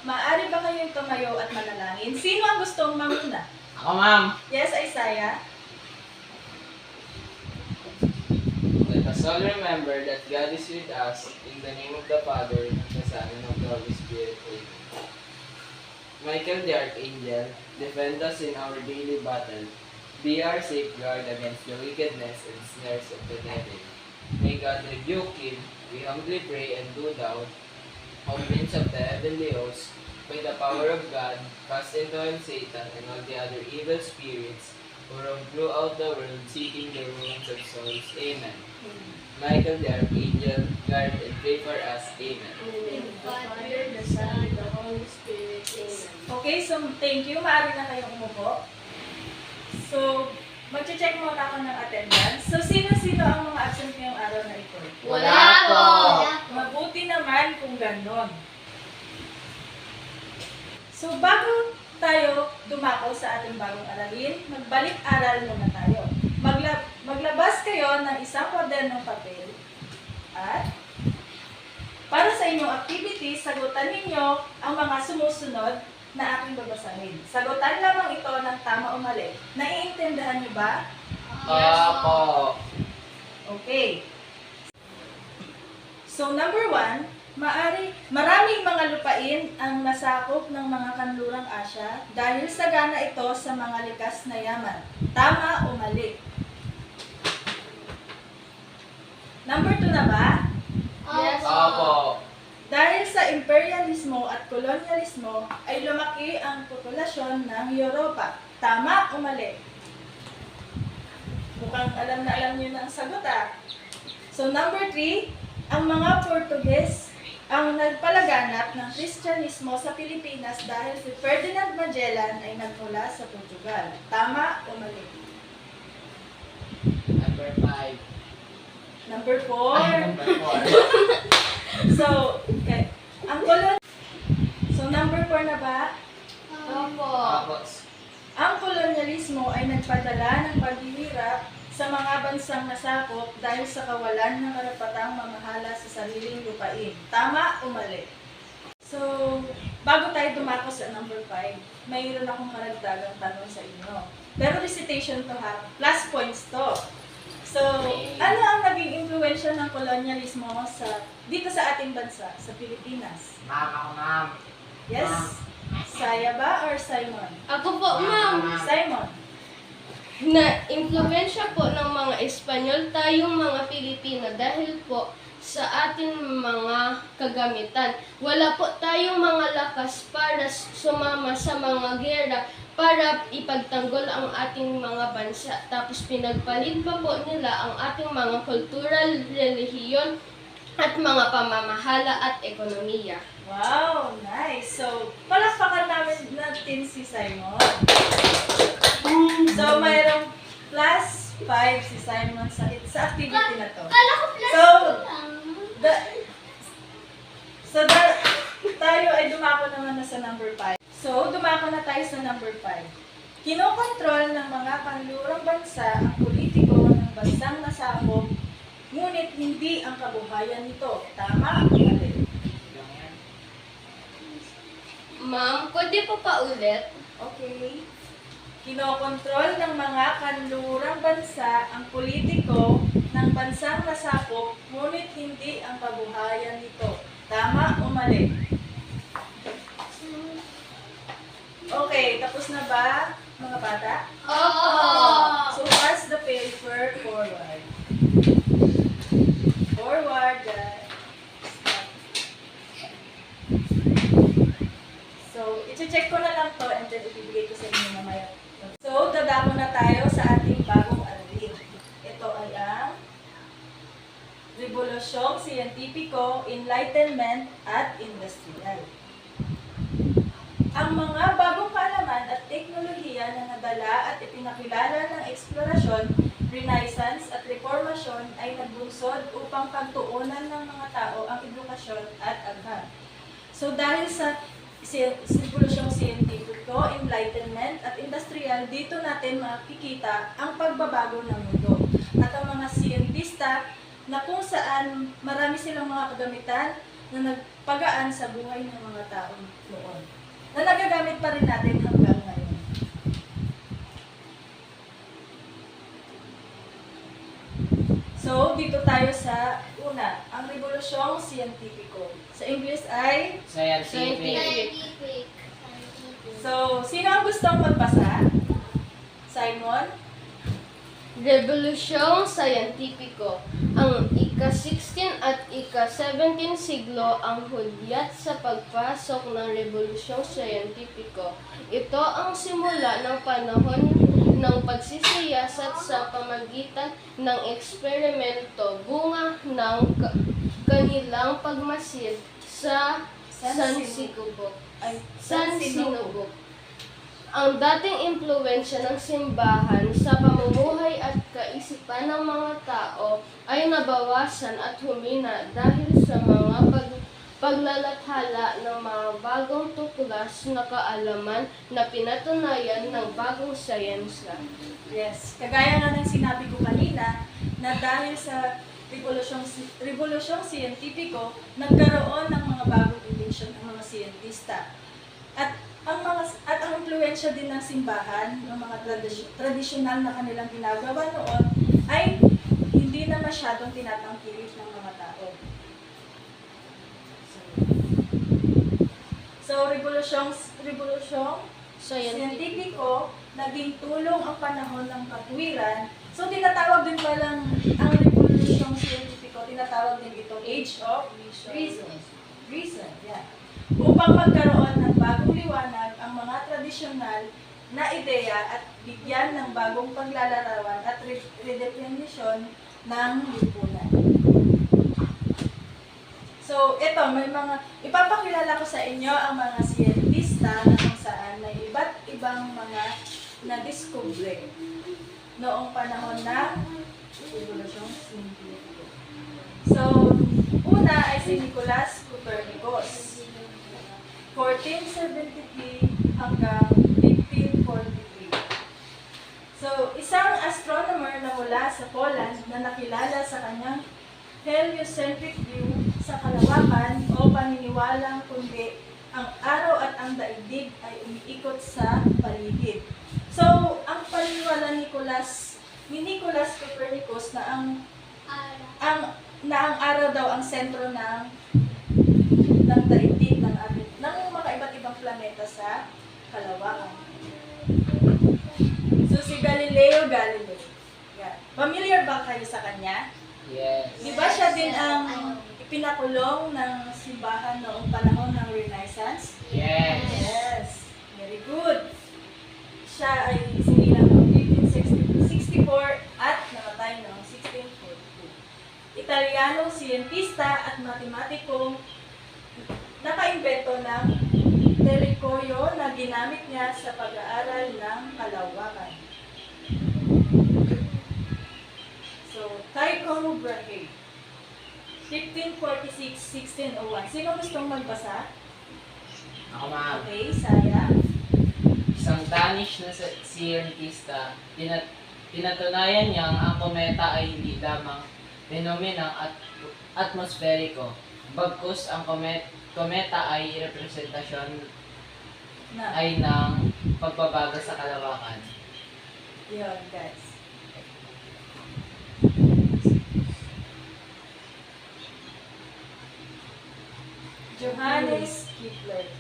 maaari ba kayong tumayo at manalangin? Sino ang gustong manguna? Ako, ma'am. Yes, Isaiah? Let us all remember that God is with us in the name of the Father, and the Son, and of the Holy Spirit. Amen. Michael the Archangel, defend us in our daily battle. Be our safeguard against the wickedness and snares of the devil. May God rebuke him, we humbly pray and do thou, O Prince of the heavenly host, by the power of God, cast into him Satan and all the other evil spirits who roam throughout the world seeking the ruins of souls. Amen. Michael the Archangel, guard and pray for us. Amen. The Father, the Son, and the Holy Spirit. Amen. Okay, so thank you. Maaari na kayong umupo. So, mag-check muna ako ng attendance. So, sino-sino ang mga absent ngayong araw na ito? Wala po! Mabuti naman kung ganon. So, bago tayo dumako sa ating bagong aralin, magbalik-aral muna tayo. Maglabas kayo ng isang kwadernong papel at para sa inyong activity, sagutan ninyo ang mga sumusunod na aking babasahin. Sagutan lamang ito ng tama o mali. Naiintindihan niyo ba? Opo. Okay. So, number 1, maraming mga lupain ang nasakop ng mga kanlurang Asya dahil sagana ito sa mga likas na yaman. Tama o mali? Number 2 na ba? Yes. Opo. Dahil sa imperialismo at kolonyalismo ay lumaki ang populasyon ng Europa. Tama o mali? Mukhang alam na alam niyo na ang sagot ah. So number 3, ang mga Portuguese ang nagpalaganap ng Kristyanismo sa Pilipinas dahil si Ferdinand Magellan ay nagmula sa Portugal. Tama o mali? Number 5. Number 4. Number 4. So, okay. So number 4 na ba? Opo. Opo. Ang kolonyalismo ay nagpadala ng paghihirap sa mga bansang nasakop dahil sa kawalan ng karapatang mamahala sa sariling lupain. Tama o mali? So, bago tayo dumako sa number 5, mayroon akong karagdagang tanong sa inyo. Pero recitation to ha, plus points to. So, ano ang naging impluwensya ng kolonyalismo dito sa ating bansa, sa Pilipinas? Ma'am, ako, ma'am. Yes? Saya ba or Simon? Ako po, ma'am. Simon. Na-impluwensya po ng mga Espanyol tayong mga Pilipino dahil po sa ating mga kagamitan. Wala po tayong mga lakas para sumama sa mga gera para ipagtanggol ang ating mga bansa. Tapos pinagpalit pa po nila ang ating mga kultural, relihiyon, at mga pamamahala at ekonomiya. Wow, nice. So, palakpakan natin si Simon. So, mayroong plus 5 si Simon sa activity na to. Kala ko plus So, tayo ay dumako naman na sa number 5. So, dumako na tayo sa number 5. Kinokontrol ng mga kanlurang bansa ang politiko ng bansang nasakop, ngunit hindi ang kabuhayan nito. Tama o mali? Ma'am, pwede po pa ulit? Okay. Kinokontrol ng mga kanlurang bansa ang politiko ng bansang nasakop, ngunit hindi ang kabuhayan nito. Tama o mali? Okay, tapos na ba, mga bata? Opo! So, pass the paper forward. Forward, guys. So, i-check ko na lang to and then ibibigay ko sa inyo mamaya. So, dadako na tayo sa ating bagong aralin. Ito ay ang Revolusyong Siyentipiko, Enlightenment at Industrial. Ang mga bagong kaalaman at teknolohiya na nadala at ipinakilala ng eksplorasyon, renaissance at reformasyon ay nagbunsod upang pagtuunan ng mga tao ang edukasyon at agham. So dahil sa Revolusyong Siyentipiko, Enlightenment at Industrial, dito natin makikita ang pagbabago ng mundo. At ang mga siyentista na kung saan marami silang mga kagamitan na nagpagaan sa buhay ng mga tao noon, na nagagamit pa rin natin hanggang ngayon. So, dito tayo sa una, ang Rebolusyong Siyentipiko. Sa English ay, Scientific. so, sino ang gustong magbasa? Simon? Rebolusyong Siyentipiko. Ang ika-16 at ika-17 siglo ang hudyat sa pagpasok ng Rebolusyong Siyentipiko. Ito ang simula ng panahon ng pagsisiyasat sa pamagitan ng eksperimento, bunga ng kanilang pagmasid sa San Sinubok. Ang dating impluwensya ng simbahan sa pamumuhay at kaisipan ng mga tao ay nabawasan at humina dahil sa mga paglalathala ng mga bagong tuklas na kaalaman na pinatunayan ng bagong sayensya. Yes. Kagaya nga ng sinabi ko kanina, na dahil sa Rebolusyong Siyentipiko, nagkaroon ng mga bagong invention ng mga siyentista. At ang impluwensya din ng simbahan, ng mga tradisyonal na kanilang ginagawa noon, ay hindi na masyadong tinatangkilik ng mga tao. So, Rebolusyong Siyentipiko, naging tulong ang panahon ng katwiran. So, tinatawag din palang ang Rebolusyong Siyentipiko, tinatawag din ito Age of Reason. Yeah. Upang magkaroon ng bagong liwanag ang mga tradisyonal na ideya at bigyan ng bagong paglalarawan at redefinition ng lipunan. So, ito, may mga, ipapakilala ko sa inyo ang mga siyentista na kung saan may iba't ibang mga na-discover noong panahon ng Rebolusyong Siyentipiko. So, una ay si Nicolas Copernicus, 1473 hanggang 1543. So, isang astronomer na mula sa Poland na nakilala sa kanyang heliocentric view sa kalawakan o paniniwalang kundi ang araw at ang daigdig ay umiikot sa paligid. So, ang paniniwala ni Nicolas Copernicus na ang araw daw ang sentro ng daigdig ng mga iba't ibang planeta sa kalawakan. So, si Galileo Galilei. Yeah. Familiar ba kayo sa kanya? Yes. Di ba siya din ang ipinakulong ng simbahan noong panahon ng Renaissance? Yes. Yes. Very good. Siya ay sinilang noong 1564 at namatay noong 1642. Italianong siyentista at matematikong nakaimbento ng telekoyo na ginamit niya sa pag-aaral ng kalawakan. So, Tycho Brahe, 1546-1601. Sino gustong magbasa? Ako, ma'am. Okay, saya. Isang Danish na siyentista, pinatunayan niyang ang kometa ay hindi lamang fenomenang atmosferiko. Bagkus ang kometa ay representasyon Na. ay ng pagbabago sa kalawakan. Yun, guys. Johannes Kepler.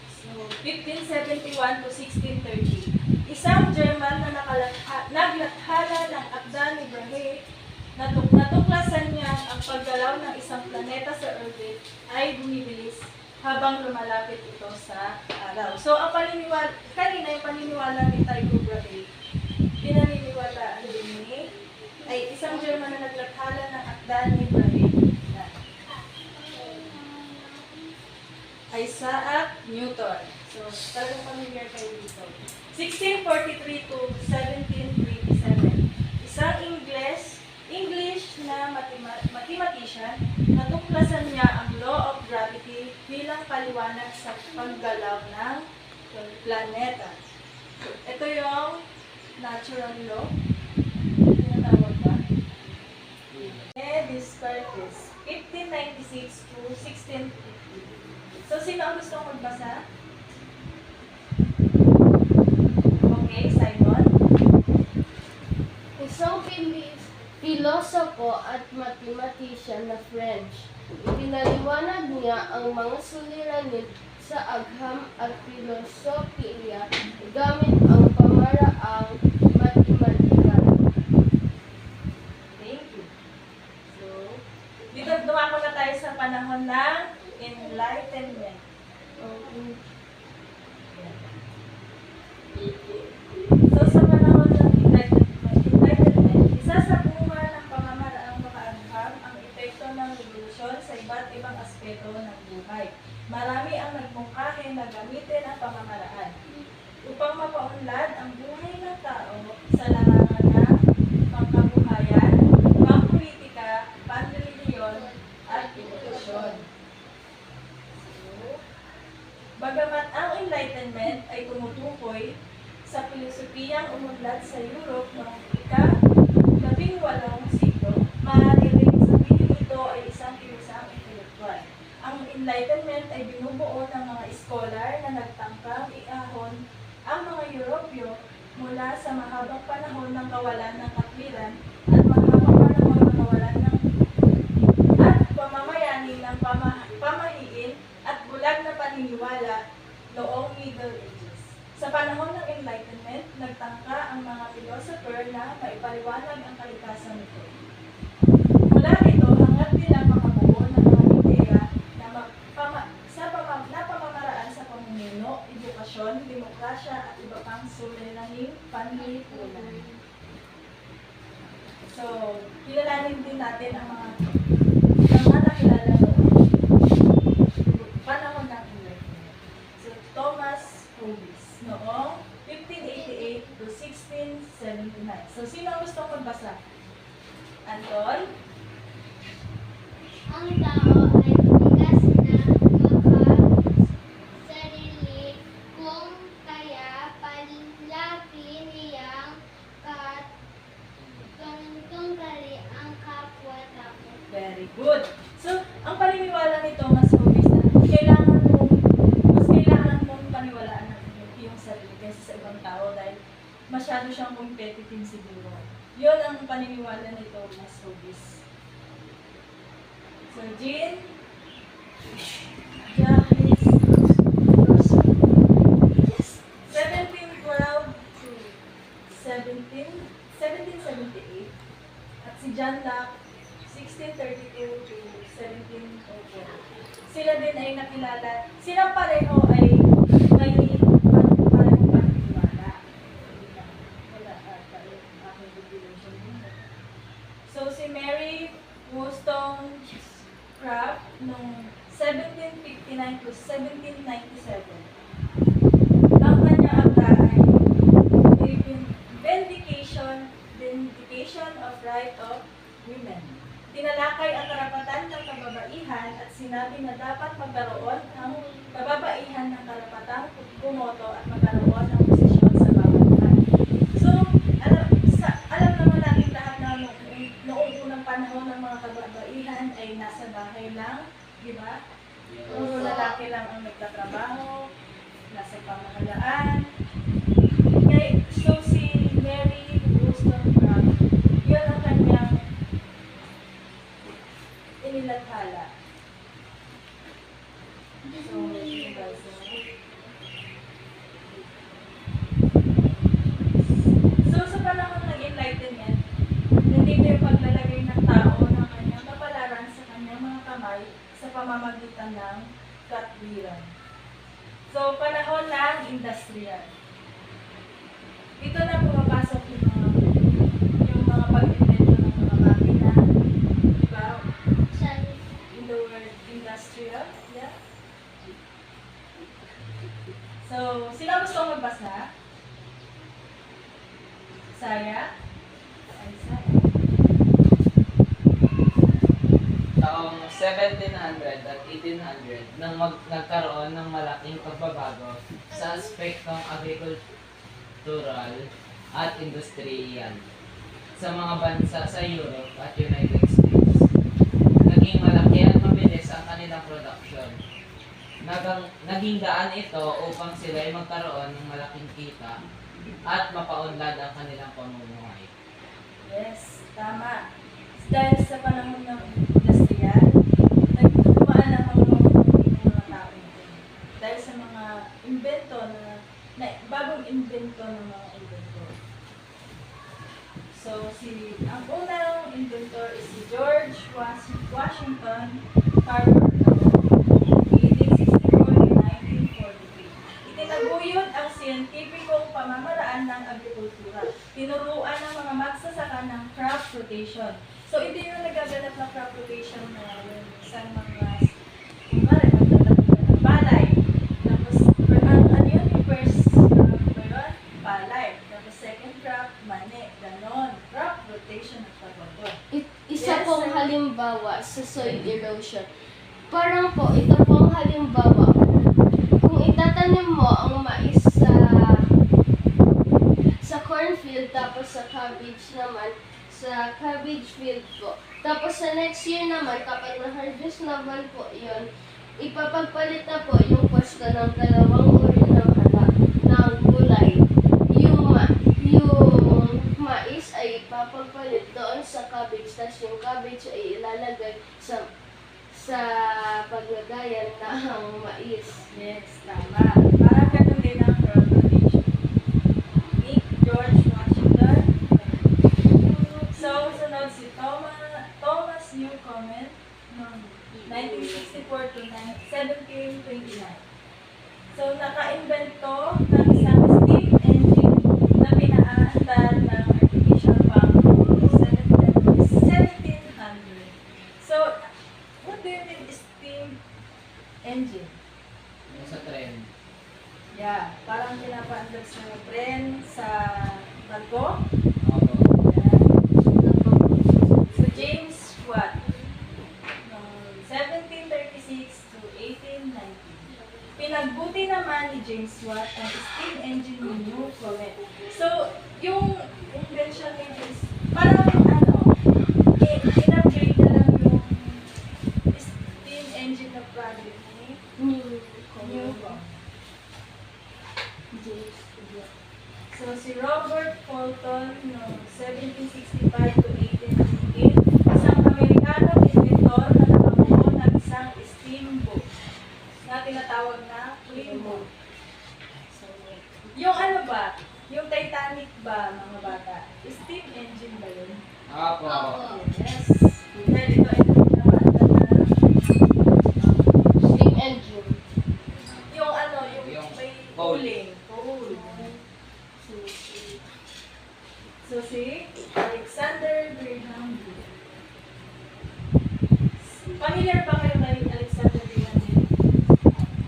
So, 1571 to 1630. Isang German na naglathala ng akda ni Brahe na natuklasan niya ang paggalaw ng isang planeta sa orbit ay bumibilis habang lumalapit ito sa araw. So, ang kanina yung paniniwala ni Tycho Brahe, pinaniniwalaan din ni ay isang German na naglathala ng akda ni Brahe na Isaac Newton. So, talagang familiar kayo dito. 1643 to 1727. Isang English na mathematician, natuklasan niya ang law of gravity bilang paliwanag sa paggalaw ng planeta. Ito yung natural law. Tinatawag ba? Descartes, 1596 to 1650. So, sino ang gustong magbasa? Okay, Simon. Isang pilosopo at matematisyan na French. Ipinaliwanag niya ang mga suliranin sa agham at filosofiya gamit ang pamaraang matematikal. Thank you. So, dito dumako na tayo sa panahon ng Enlightenment. So, sa panahon ng Enlightenment, isa sa bunga ng pamamaraang makaagham ang epekto ng revolusyon sa iba't ibang aspeto ng buhay. Marami ang nagmungkahi na gamitin ang pamamaraan upang mapaunlad ang buhay ng tao sa larangan ng pangkabuhayan, pangpolitika, panrelihiyon, at edukasyon. Bagamat ang Enlightenment ay tumutukoy sa pilosopiyang umunlad sa Europe noong ika-18 siglo, maaari rin sabihin ito ay isang kilusang intelektual. Ang Enlightenment ay binubuo ng mga scholar na nagtangkang iahon ang mga Europeo mula sa mahabang panahon ng kawalan ng katwiran at mahabang panahon ng kawalan ng at pamamayani ng pamahiin at bulag na paniniwala noong Middle Ages. Sa panahon ng Enlightenment, nagtangka ang mga philosopher na maipaliwanag ang kalikasan nito. Mula rito, hangad nilang makabuo ng mga ideya na pamamaraan sa pamumuno, edukasyon, demokrasya at iba pang suliraning panlipunan. So, kilalanin din natin ang mga nakilala noong panahon ng Enlightenment. So, Thomas Hobbes, noong 1588 to 1679. So, sino ang gustong magbasa? Anton? Ang tao ay tigas na makasarili kung kaya palagi niyang tunggali ang kapwa-tao. Very good. So, ang paniniwala ni Thomas Hobbes na mas kailangan mong paniwalaan ng iyong sarili kaysa sa ibang tao dahil masyado siyang competitive siguro. Yun ang paniniwala ni Thomas Hobbes. So, Jean, Jacques Rousseau. 1712 to 1778. At si John Locke, 1632 to 1704. Sila din ay nakilala. Silang pareho ay may parehong paniniwala. Wala ata yung aking regulation. So, si Mary Wollstonecraft noong 1759 to 1797. Ang kanya akda ay Vindication of Right of Women. Tinalakay ang karapatan ng kababaihan at sinabi na dapat magkaroon ng kababaihan ng karapatang bumoto at magkaroon ng posisyon sa pamahalaan. So, alam naman natin lahat na noong unang panahon ng mga kababaihan ay nasa bahay lang, di ba? Puro lalaki lang ang nagtatrabaho, nasa pamahalaan. So, si Mary Wollstonecraft, yun ang kanyang inilathala. So, sa panahon ng Enlightenment, nandito yung paglalagay ng tao ng kanyang kapalaran sa kanyang mga kamay sa pamamagitan ng katwiran. So, panahon ng industrial. Ito na pumapasok yung mga pag-invento ng mga makina. Diba? In the word industrial. Yeah. So, sino gusto magbasa? Saya? Ay, Saya. Taong 1700 at 1800 nang nagkaroon ng malaking pagbabago sa aspektong agricultural at industrial sa mga bansa sa Europe at United States. Naging malaki naging daan ito upang sila ay magkaroon ng malaking kita at mapaunlad ang kanilang pamumuhay. Yes, tama. Dahil sa panahon ng industrial, nagtumaan ang mga tao ito. Dahil sa mga invento na bagong invento ng mga inventor. So, ang unang inventor is si George Washington Carver, 1864-1943. Itinaguyod ang siyentipikong pamamaraan ng agrikultura. Tinuruan ng mga magsasaka ng crop rotation. So, ito yung nagaganap na crop rotation na yung isang mga, kunwari, magtatanim ka ng palay. Tapos, ano yun, yung first crop ba yun? Palay. Tapos, second crop, mani. Ganon. Crop rotation at pagbato. Isa Yes, pong sir. halimbawa sa soil erosion. Parang po, ito pong halimbawa. Kung itatanim mo ang mais sa cornfield, tapos sa cabbage naman, sa cabbage field po. Tapos sa next year naman, kapag na-harvest naman po yun, ipapagpalit na po yung pwesto ng dalawang uri ng ng gulay. Yung mais ay ipapagpalit doon sa cabbage, tapos yung cabbage ay ilalagay sa paglagayan ng mais. Yes, tama. Parang ganun din ang crop rotation. Ni George Washington. So, sunod si Thomas Newcomen noong 1964 to 1729. So, naka-invento ng isang steam engine na pinaandar ng artificial pump noong 1700. So, what do you mean steam engine? Yung sa trend. Yeah, parang pinapaandar sa tren sa barko. Opo. So, James Watt, noong 1736 to 1890. Pinagbuti naman ni James Watt ang steam engine ni Newcomen. So, yung invention ni James, parang in-upgrade na lang yung steam engine na project ni Newcomen. So, si Robert Fulton noong 1765 to 1858, isang Amerikanong inventor na nakabuo ng isang steamboat na tinatawag na Plymouth. So, yung ano ba? Yung Titanic ba, mga bata? Steam engine ba yun? Opo. Yes. Dahil ito ay pinapaalala na Steam engine. yung ano, yung Yung may coal. cooling. Coal. So, si Alexander Graham Bell. Familiar ba kayo kay Alexander Graham Bell?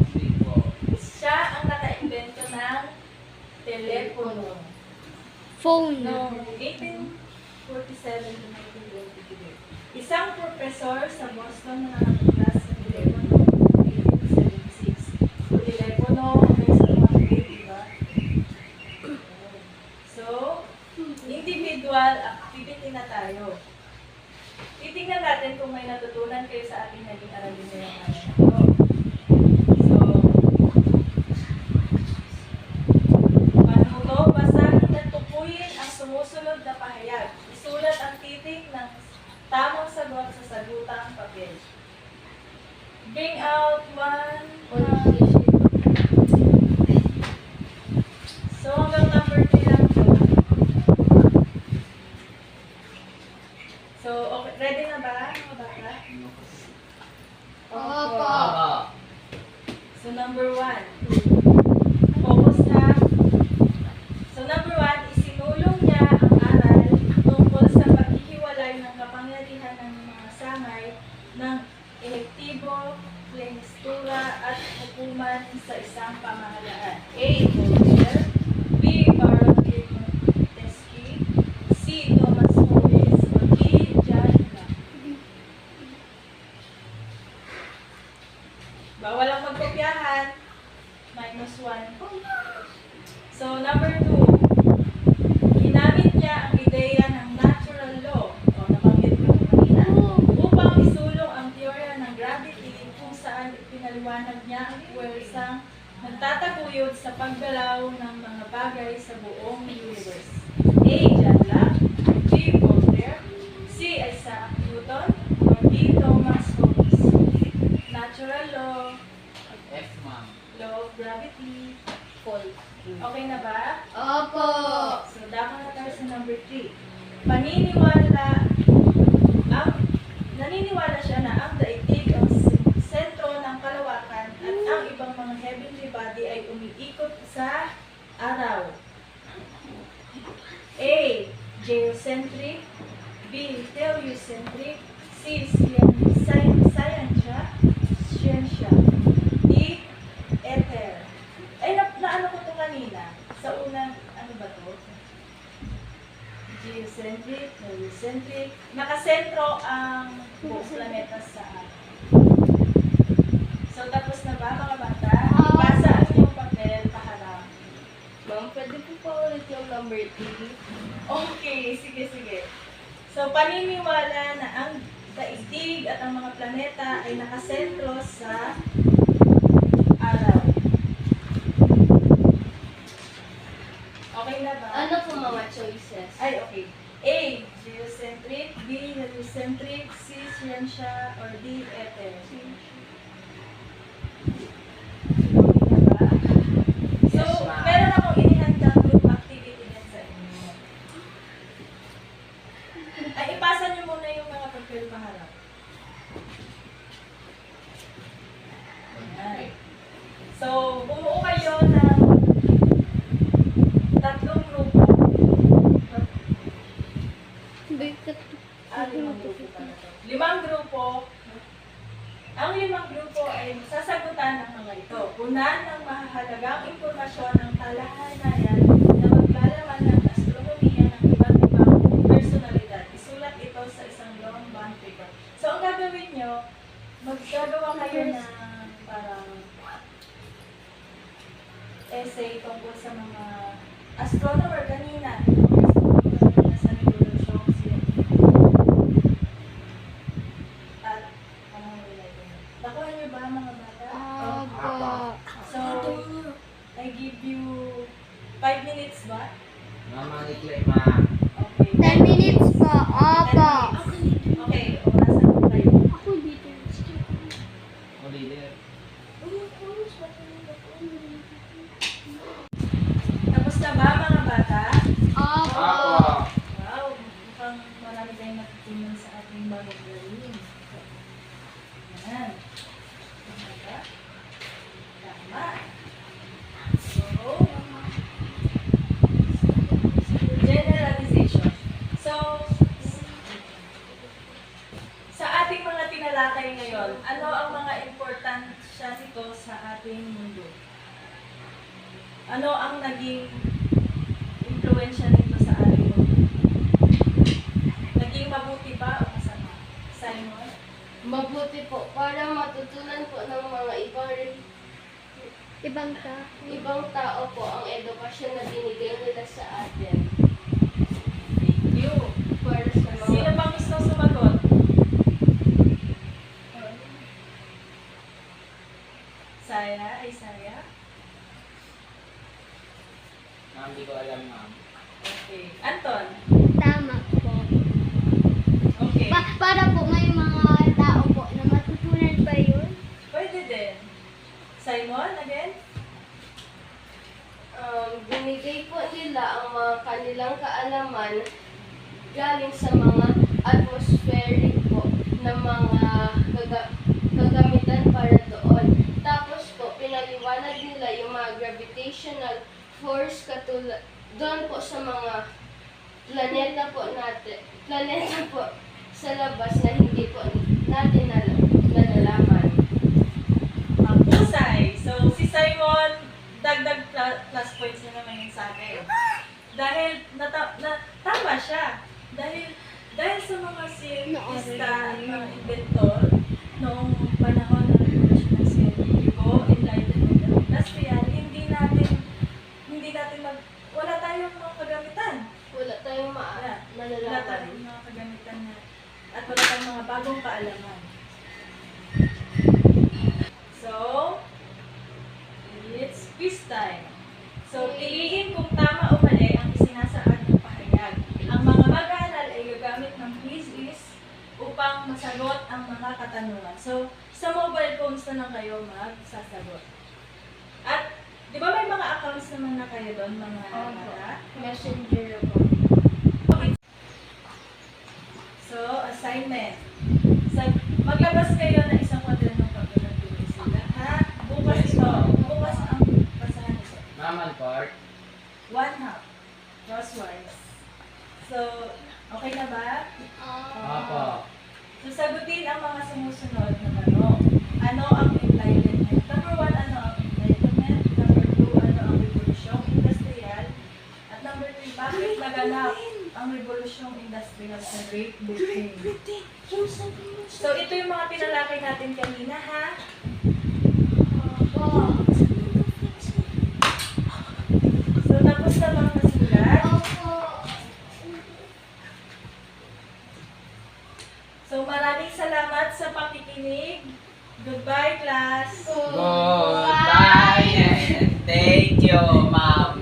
Hindi po. Siya ang naka-invento ng telepono. Phone. Noong 1847 to 1923. Isang professor sa Boston na nakapaglas sa telepono noong 1876. So, telepono, may sa mga grade, diba? So, individual activity na tayo. Titingnan natin kung may natutunan kayo sa ating naging aralin ngayong araw na ito. So, paano to? Basahin at tukuyin ang sumusunod na pahayag. Isulat ang titik ng tamang sagot sa sagutang papel. Bring out one. So, hanggang number 3 lang po. So, okay, ready na ba, mga bata? Opo. Opo. So, number 1. Focus na. So, number 1, isinulong niya ang aral tungkol sa paghihiwalay ng kapangyarihan ng mga sangay ng ehektibo, plenistura, at hukuman sa isang pamahalaan. A. Voltaire. B. Baron T. Montesquieu. C. Thomas Hobbes. O D. John Locke. Bawal ang magkopyahan. -1. So, number 2. Ginamit niya ang ideya ng natural law, o nabanggit ko kanina, upang isulong ang teorya ng gravity kung saan ipinaliwanag niya ang puwersang nagtataguyod sa paggalaw ng mga bagay sa buong universe. A. John Locke, B. Voltaire, C. Isaac Newton, or D. Thomas Hobbes. Natural law, F, ma'am. law of gravity. Paul. Okay na ba? Opo. So, dako na tayo sa number 3. Naniniwala siya na ang daigdig ang sentro ng kalawakan at ang ibang mga heavenly body ay umiikot sa araw. A. Geocentric, B. Heliocentric, C. Scientia, D. Ether. Ay, naano ko ito kanina. Sa unang, ano ba to? Geocentric, heliocentric. Nakasentro ang buong planeta sa araw. So, tapos na ba mga bata? Ipasa ang inyong papel paharap. Ma'am, pwede po pa ulit yung number 3? Okay, sige. So, paniniwala na ang daigdig at ang mga planeta ay nakasentro sa araw. Okay na ba? Ano po mga choices? Ay, okay. A. Geocentric, B. Heliocentric, C. Scientia, or D. Ether. Okay na ba? So, Yes, ma'am. meron akong inihandang group activity din sa inyo. Ay, ipasa niyo muna yung mga papel paharap. Ayan. So, bumuo kayo ng tatlong grupo. Limang grupo pala to. Limang grupo. Ang limang grupo ay sasagutan ng mga ito. Unan ng mahahalagang impormasyon ng talahanayan na maglalaman ng astronomiya ng iba't ibang personalidad. Isulat ito sa isang long bond paper. So, ang gagawin nyo, maggagawa kayo ng parang essay tungkol sa mga astronomer kanina. Nasa revolution sila. At, nakuha niyo ba mga bata? So, I give you 5 minutes ba? Mama, Niklay, ma'am. Okay. 10 minutes po. 10 Opo. minutes. Okay, orasan ko kayo. O, leader. Tapos na ba mga bata? Opo. Wow, mukhang marami tayong natutunan sa ating bagong gawin. Ayan. Tama ba? Tama. So, generalization. So, sa ating mga tinalakay ngayon, ano ang mga importansya nito sa ating mundo? Ano ang naging impluensya nito sa ating mundo? Naging mabuti ba o masama? Simon? Mabuti po para matutunan po ng mga Ibang tao po ang edukasyon na binigay nila sa atin. Thank you. Para sa Sino mga bang gusto sumagot? Saya? Ma'am, di ko alam, ma'am. Okay. Anton? Tama po. Okay. Para po may mga tao po na matutunan pa yun. Pwede din. Simon, again? Binigay po nila ang mga kanilang kaalaman galing sa mga atmospheric po na mga kagamitan para doon. Tapos po, pinaliwanag nila yung mga gravitational force katulad doon po sa mga planeta po sa labas na hindi po natin nalalaman. Ang husay. So, si Simon, dagdag plus points na naman yung sa akin. Dahil tama siya. Dahil sa mga siyentista at mga inventor noong panahon ng revolusyon ng siyentiko, enlightenment at industrial, wala tayong mga kagamitan. Wala tayong Wala nalalaman. tayong mga kagamitan na at wala tayong mga bagong kaalaman. cellphones na lang kayo magsasagot. At, di ba may mga accounts naman na kayo doon, mga bata? Messenger po. So, assignment. Maglabas kayo ng isang kwadranong pagbulat sila, ha? Bukas ito. Bukas ang basahan ito. Ma'am, and part. 1/2. Crosswise. So, okay na ba? Opo. So, sagutin ang mga sumusunod na tanong. Ano ang enlightenment? Number 1, ano ang enlightenment? Number 2, ano ang revolusyong industrial? At number 3, bakit naganap ang revolusyong industrial sa Great Britain? So, ito yung mga pinalakay natin kanina, ha? So, tapos na bang nasulat? So, maraming salamat sa pakikinig. Goodbye, class! Goodbye and thank you, ma'am.